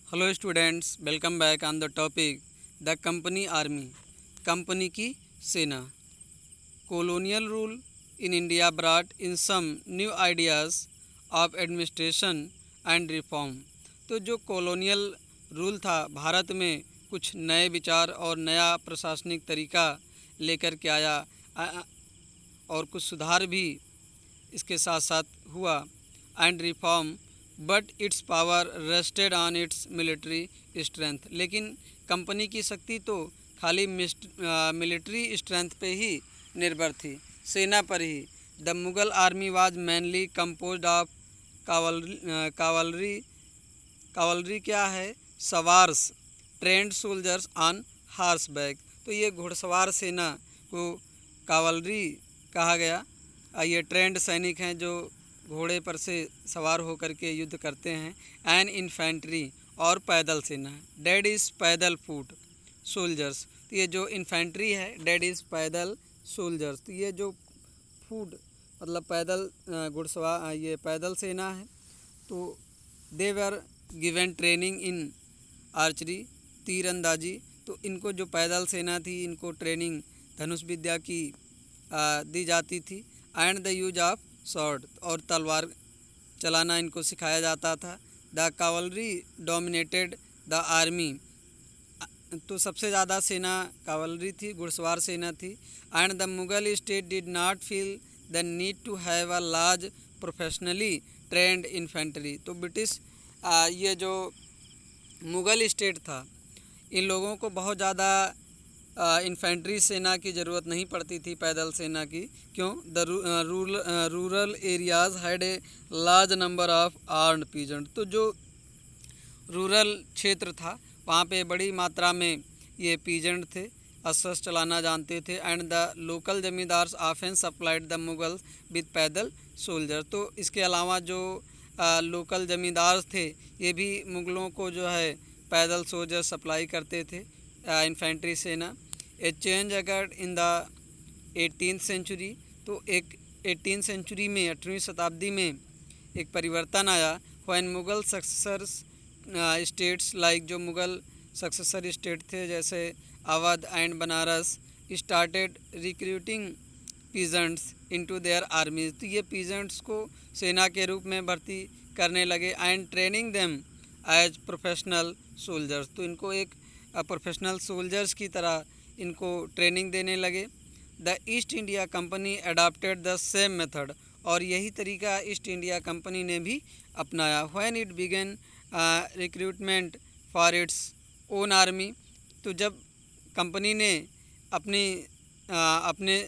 Hello students, welcome back on the topic the company army. Company की सेना। Colonial rule in India brought in some new ideas of administration and reform. तो जो colonial rule था भारत में कुछ नए विचार और नया प्रशासनिक तरीका लेकर के आया और कुछ सुधार भी इसके साथ साथ हुआ। And reform but it's power rested on it's military strength. लेकिन कंपनी की शक्ति तो खाली मिलिट्री स्ट्रेंथ पे ही निर्भर थी, सेना पर ही। The Mughal army was mainly composed of cavalry. Cavalry क्या है? सवार्स, trained soldiers on horse back. तो ये घुड़सवार सेना को कावलरी कहा गया। ये ट्रेंड सैनिक हैं जो घोड़े पर से सवार होकर के युद्ध करते हैं। एन इन्फेंट्री और पैदल सेना। डेड इज़ पैदल फुट सोल्जर्स। तो ये जो इन्फेंट्री है, डेड इज़ पैदल सोल्जर्स। तो ये जो फुट मतलब पैदल घुड़सवार, ये पैदल सेना है। तो they were given training in archery, तीर अंदाजी। तो इनको जो पैदल सेना थी, इनको ट्रेनिंग धनुष विद्या की दी जाती थी। And the use of sword, और तलवार चलाना इनको सिखाया जाता था। The cavalry dominated the army. तो सबसे ज़्यादा सेना कावलरी थी, घुड़सवार सेना थी। And the Mughal state did not feel the need to have a large professionally trained infantry. तो ब्रिटिश ये जो मुगल स्टेट था, इन लोगों को बहुत ज़्यादा इन्फेंट्री सेना की ज़रूरत नहीं पड़ती थी, पैदल सेना की। क्यों? The rural areas had a large number of armed peasant. तो जो रूरल क्षेत्र था वहाँ पे बड़ी मात्रा में ये पीजेंट थे, अस्त्र चलाना जानते थे। And the local zamindars often supplied the Mughals with पैदल सोल्जर। तो इसके अलावा जो लोकल जमींदार थे, ये भी मुग़लों को जो है पैदल सोल्जर सप्लाई करते थे, इन्फेंट्री सेना। A change occurred in the 18th century. तो एक 18th सेंचुरी में, 18वीं शताब्दी में एक परिवर्तन आया। When Mughal successors states like, जो मुग़ल सक्सेसर स्टेट थे जैसे Awadh and Banaras, started recruiting peasants into their आर्मीज। तो ये पीजेंट्स को सेना के रूप में भर्ती करने लगे। And training them as professional soldiers. तो इनको एक प्रोफेशनल सोल्जर्स की तरह इनको ट्रेनिंग देने लगे। The east India company adopted the same method. और यही तरीका ईस्ट इंडिया कंपनी ने भी अपनाया। When it began recruitment for its own army. तो जब कंपनी ने अपनी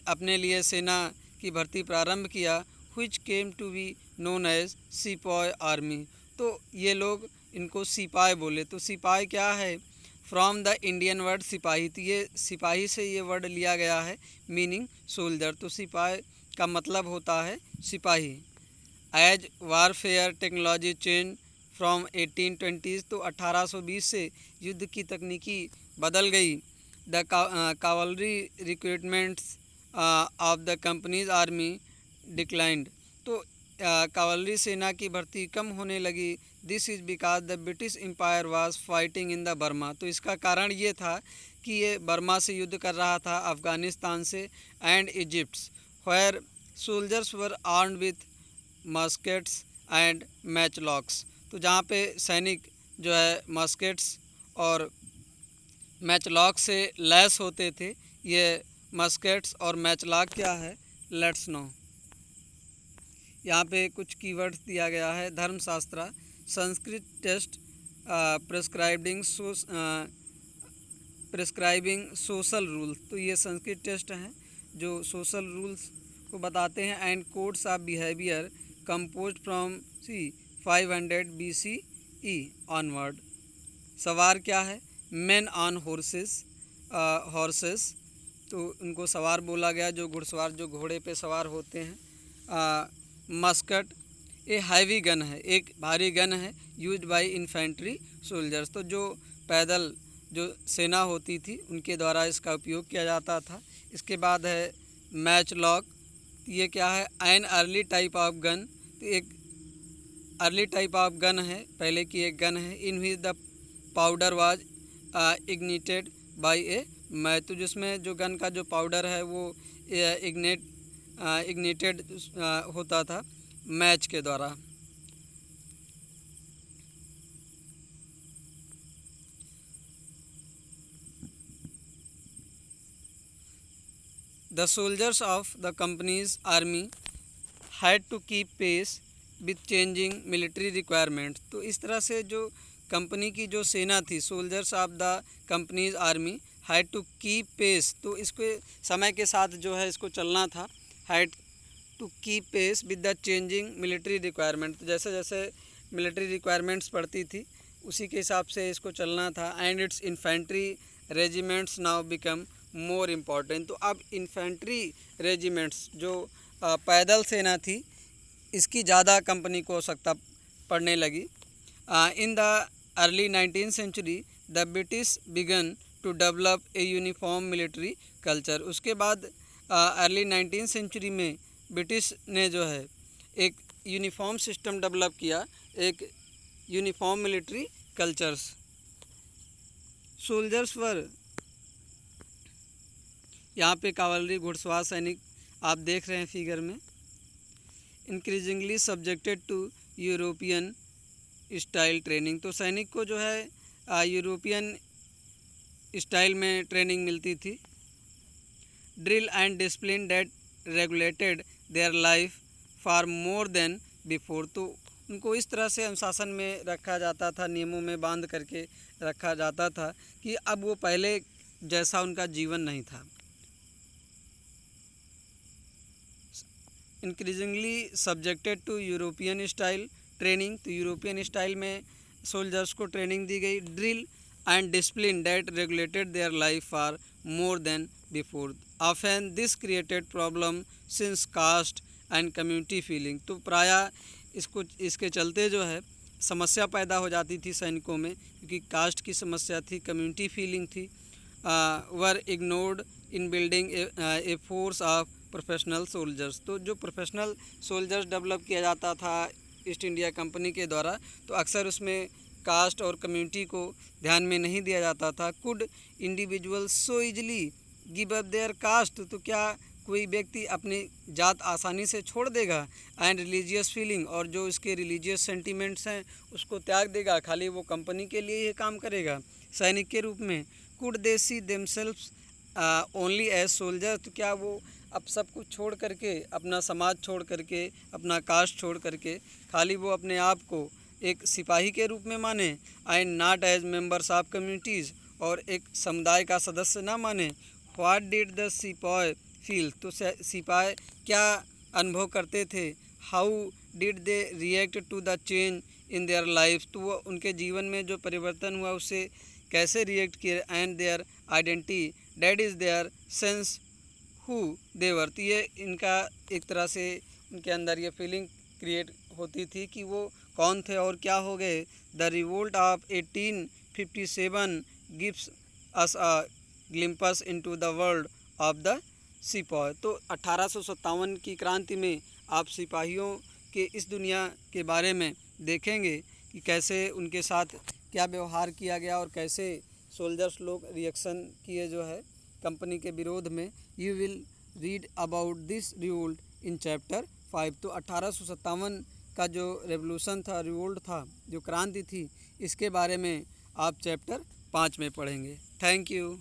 अपने लिए सेना की भर्ती प्रारंभ किया, which came to be known as sipahi army. तो ये लोग इनको सिपाही बोले। तो सिपाही क्या है? फ्रॉम द इंडियन वर्ड सिपाही। तो ये सिपाही से ये वर्ड लिया गया है, मीनिंग सोल्जर। तो सिपाही का मतलब होता है सिपाही। As warfare technology change from 1820। तो 1820 से युद्ध की तकनीकी बदल गई। The cavalry recruitments of the company's army declined. तो कावलरी सेना की भर्ती कम होने लगी। This is because the British empire was fighting in the Burma. तो इसका कारण ये था कि ये बर्मा से युद्ध कर रहा था, अफ़गानिस्तान से, and Egypt, where soldiers were armed with muskets and matchlocks. तो जहाँ पे सैनिक जो है मस्केट्स और मैचलॉक से लैस होते थे। ये मस्केट्स और मैचलॉक क्या है, लेट्स नो। यहाँ पे कुछ कीवर्ड्स दिया गया है। Dharmashastra, Sanskrit texts, prescribing social rules. तो ये संस्कृत टेस्ट हैं जो सोशल रूल्स को बताते हैं। And codes of behaviour composed from 500 BCE onward. सवार क्या है? Main on horses. तो उनको सवार बोला गया, जो घुड़सवार जो घोड़े पे सवार होते हैं। मस्कट ये हैवी गन है, एक भारी गन है, यूज्ड बाय इन्फेंट्री सोल्जर्स। तो जो पैदल जो सेना होती थी उनके द्वारा इसका उपयोग किया जाता था। इसके बाद है मैच लॉक। ये क्या है? An early type of gun. तो एक अर्ली टाइप ऑफ गन है, पहले की एक गन है। In which the powder was ignited by a match. तो जिसमें जो गन का जो पाउडर है वो इग्निटेड होता था मैच के द्वारा। The soldiers of the company's army had to keep pace with changing military requirement. तो इस तरह से जो कंपनी की जो सेना थी, soldiers of the company's army had to keep pace, तो इसको समय के साथ जो है इसको चलना था। Had to keep pace with the changing military requirement, तो जैसे जैसे मिलिट्री रिक्वायरमेंट्स पड़ती थी उसी के हिसाब से इसको चलना था। And it's infantry regiments now become more important. तो अब इन्फेंट्री रेजिमेंट्स जो पैदल सेना थी इसकी ज़्यादा कंपनी को आवश्यकता पड़ने लगी। In the early 19th century the British began to develop a uniform military culture. उसके बाद अर्ली 19th century में ब्रिटिश ने जो है एक यूनिफॉर्म सिस्टम डेवलप किया, एक यूनिफॉर्म मिलिट्री कल्चर्स। सोल्जर्स वर, यहाँ पे कावलरी घुड़सवार सैनिक आप देख रहे हैं फिगर में, increasingly subjected to European style training. तो सैनिक को जो है यूरोपियन स्टाइल में ट्रेनिंग मिलती थी। Drill and discipline that regulated their life far more than before. तो उनको इस तरह से अनुशासन में रखा जाता था, नियमों में बांध करके रखा जाता था कि अब वो पहले जैसा उनका जीवन नहीं था। Increasingly subjected to European style training, तो यूरोपियन स्टाइल में सोल्जर्स को ट्रेनिंग दी गई। Drill and discipline that regulated their life far more than before. Often this created problem since caste and community feeling. तो प्रायः इसके चलते जो है समस्या पैदा हो जाती थी सैनिकों में, क्योंकि कास्ट की समस्या थी, कम्युनिटी फीलिंग थी। Were ignored in building a force of professional soldiers. तो जो प्रोफेशनल सोल्जर्स डेवलप किया जाता था ईस्ट इंडिया कंपनी के द्वारा, तो अक्सर उसमें कास्ट और कम्युनिटी को ध्यान में नहीं दिया जाता था। Could individuals so easily give up their caste. तो क्या कोई व्यक्ति अपनी जात आसानी से छोड़ देगा? एंड रिलीजियस फीलिंग, और जो इसके रिलीजियस सेंटिमेंट्स हैं उसको त्याग देगा, खाली वो कंपनी के लिए ही काम करेगा सैनिक के रूप में। Could they see themselves only as soldier. तो क्या वो अब सब कुछ छोड़ करके, अपना समाज छोड़ करके, अपना कास्ट छोड़ करके, खाली वो अपने आप को एक सिपाही के रूप में माने? And not as members of communities, और एक समुदाय का सदस्य ना माने। What did the sipahi feel. तो सिपाही क्या अनुभव करते थे? How did they react to the change in their life. तो वो उनके जीवन में जो परिवर्तन हुआ उससे कैसे रिएक्ट किए। And their identity that is their sense who they were. तो ये इनका एक तरह से उनके अंदर ये फीलिंग क्रिएट होती थी कि वो कौन थे और क्या हो गए। The revolt of 1857 gives us a glimpse into the world of the sipahi. तो 1857 की क्रांति में आप सिपाहियों के इस दुनिया के बारे में देखेंगे कि कैसे उनके साथ क्या व्यवहार किया गया और कैसे सोल्जर्स लोग रिएक्शन किए जो है कंपनी के विरोध में। You will read about this revolt in chapter 5। तो 1857 का जो रेवोल्यूशन था, रिवोल्ट था, जो क्रांति थी, इसके बारे में आप चैप्टर 5 में पढ़ेंगे। Thank you.